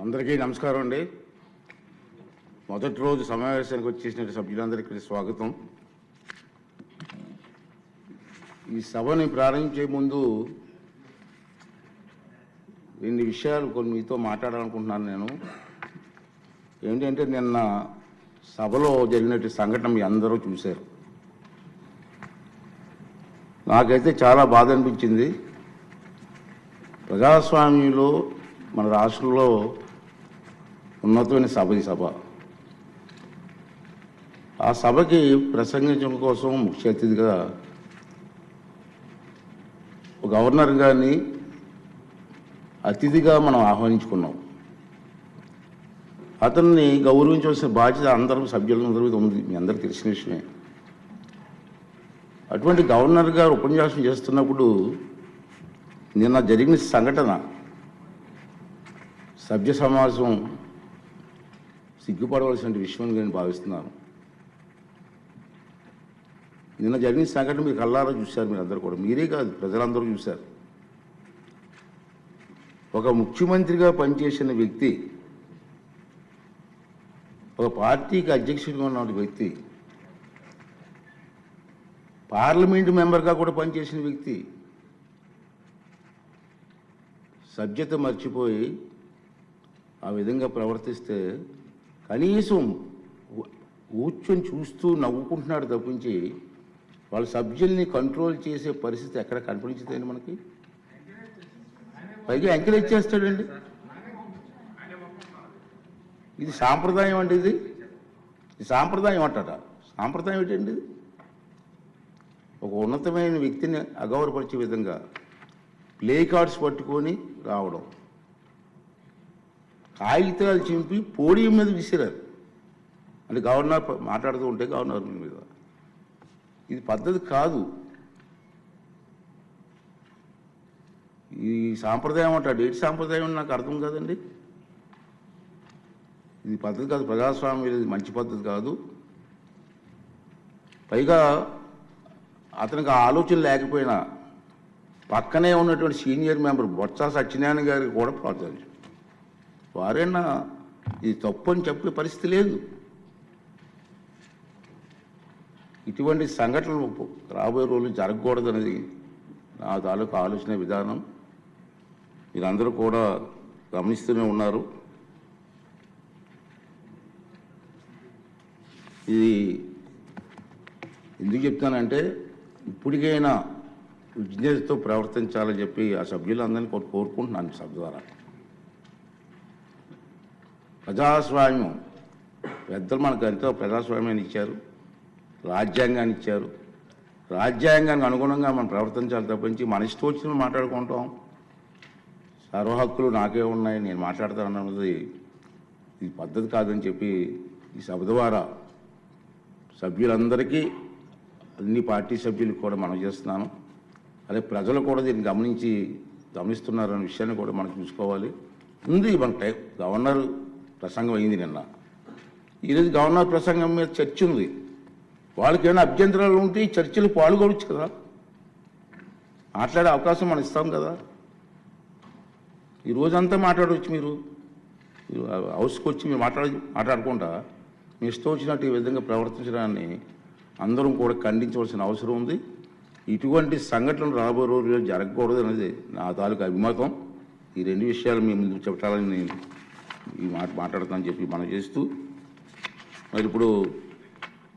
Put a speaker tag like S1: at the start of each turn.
S1: అందరికీ నమస్కారం అండి. మొదటి రోజు సమావేశానికి వచ్చేసిన సభ్యులందరికీ స్వాగతం. ఈ సభని ప్రారంభించే ముందు రెండు విషయాలు కొన్ని మీతో మాట్లాడాలనుకుంటున్నాను. నేను ఏంటంటే నిన్న సభలో జరిగినటువంటి సంఘటన మీ అందరూ చూశారు. నాకైతే చాలా బాధ అనిపించింది. ప్రజాస్వామ్యంలో మన రాష్ట్రంలో ఉన్నతమైన సభ ఈ సభ. ఆ సభకి ప్రసంగించడం కోసం ముఖ్య అతిథిగా గవర్నర్ గారిని అతిథిగా మనం ఆహ్వానించుకున్నాం. అతన్ని గౌరవించవలసిన బాధ్యత అందరూ సభ్యులందరూ ఉంది, మీ అందరికీ తెలిసిన విషయమే. అటువంటి గవర్నర్ గారు ఉపన్యాసం చేస్తున్నప్పుడు నిన్న జరిగిన సంఘటన సభ్య సమాజం సిగ్గుపడవలసిన విషయం నేను భావిస్తున్నాను. నిన్న జరిగిన సంఘటన మీరు కళ్ళారా చూశారు, మీరు అందరూ కూడా, మీరే కాదు ప్రజలందరూ చూశారు. ఒక ముఖ్యమంత్రిగా పనిచేసిన వ్యక్తి, ఒక పార్టీకి అధ్యక్షుడిగా ఉన్న వ్యక్తి, పార్లమెంటు మెంబర్గా కూడా పనిచేసిన వ్యక్తి సభ్యత మర్చిపోయి ఆ విధంగా ప్రవర్తిస్తే కనీసం కూర్చొని చూస్తూ నవ్వుకుంటున్నాడు తప్పించి వాళ్ళ సభ్యుల్ని కంట్రోల్ చేసే పరిస్థితి ఎక్కడ కనిపించదండి మనకి. పైగా ఎంకరేజ్ చేస్తాడండి. ఇది సాంప్రదాయం అండి. ఇది సాంప్రదాయం అంటారా? సాంప్రదాయం ఏంటండి? ఒక ఉన్నతమైన వ్యక్తిని అగౌరవపరిచే విధంగా ప్లే కార్డ్స్ పట్టుకొని రావడం, కాగితాలు చింపి పోడియం మీద విసిరారు. అంటే గవర్నర్ మాట్లాడుతూ ఉంటే గవర్నర్ మీద, ఇది పద్ధతి కాదు. ఈ సాంప్రదాయం అంటాడు. ఏంటి సాంప్రదాయం నాకు అర్థం కాదండి. ఇది పద్ధతి కాదు, ప్రజాస్వామ్యం ఇది మంచి పద్ధతి కాదు. పైగా అతనికి ఆ ఆలోచన లేకపోయినా పక్కనే ఉన్నటువంటి సీనియర్ మెంబర్ బొత్స సత్యనారాయణ గారికి కూడా ప్రోత్సహించారు. వారైనా ఇది తప్పు అని చెప్పే పరిస్థితి లేదు. ఇటువంటి సంఘటనలు రాబోయే రోజులు జరగకూడదనేది నా తాలూకు ఆలోచన విధానం. మీరందరూ కూడా గమనిస్తూనే ఉన్నారు. ఇది ఎందుకు చెప్తానంటే ఇప్పటికైనా విజ్ఞతతో ప్రవర్తించాలని చెప్పి ఆ సభ్యులందరినీ కోరుకుంటున్నాను. సభ ద్వారా ప్రజాస్వామ్యం పెద్దలు మనకు ఎంతో ప్రజాస్వామ్యాన్ని ఇచ్చారు, రాజ్యాంగాన్ని ఇచ్చారు. రాజ్యాంగానికి అనుగుణంగా మనం ప్రవర్తించాలి తప్పించి మన ఇష్టం వచ్చిన మాట్లాడుకుంటాం. సర్వ హక్కులు నాకే ఉన్నాయి, నేను మాట్లాడతానన్నది ఇది పద్ధతి కాదని చెప్పి ఈ సభ ద్వారా సభ్యులందరికీ, అన్ని పార్టీ సభ్యులకు కూడా మనం చేస్తున్నాను. అదే ప్రజలు కూడా దీన్ని గమనిస్తున్నారనే విషయాన్ని కూడా మనం చూసుకోవాలి. ఉంది మన గవర్నర్ ప్రసంగం అయింది నిన్న. ఈరోజు గవర్నర్ ప్రసంగం మీద చర్చ ఉంది. వాళ్ళకి ఏమైనా అభ్యంతరాలు ఉంటే ఈ చర్చలు పాల్గొనవచ్చు కదా, మాట్లాడే అవకాశం మనం ఇస్తాం కదా. ఈ రోజంతా మాట్లాడవచ్చు. మీరు హౌస్కి వచ్చి మీరు మాట్లాడకుండా మీ ఇష్టం వచ్చినట్టు ఈ విధంగా ప్రవర్తించడాన్ని అందరం కూడా ఖండించవలసిన అవసరం ఉంది. ఇటువంటి సంఘటనలు రాబోయే రోజుల్లో జరగకూడదు అనేది నా తాలూకు అభిమతం. ఈ రెండు విషయాలు మీ ముందు చెప్పాలని నేను ఈ మాట్లాడతానని చెప్పి మనం చేస్తూ, మరి ఇప్పుడు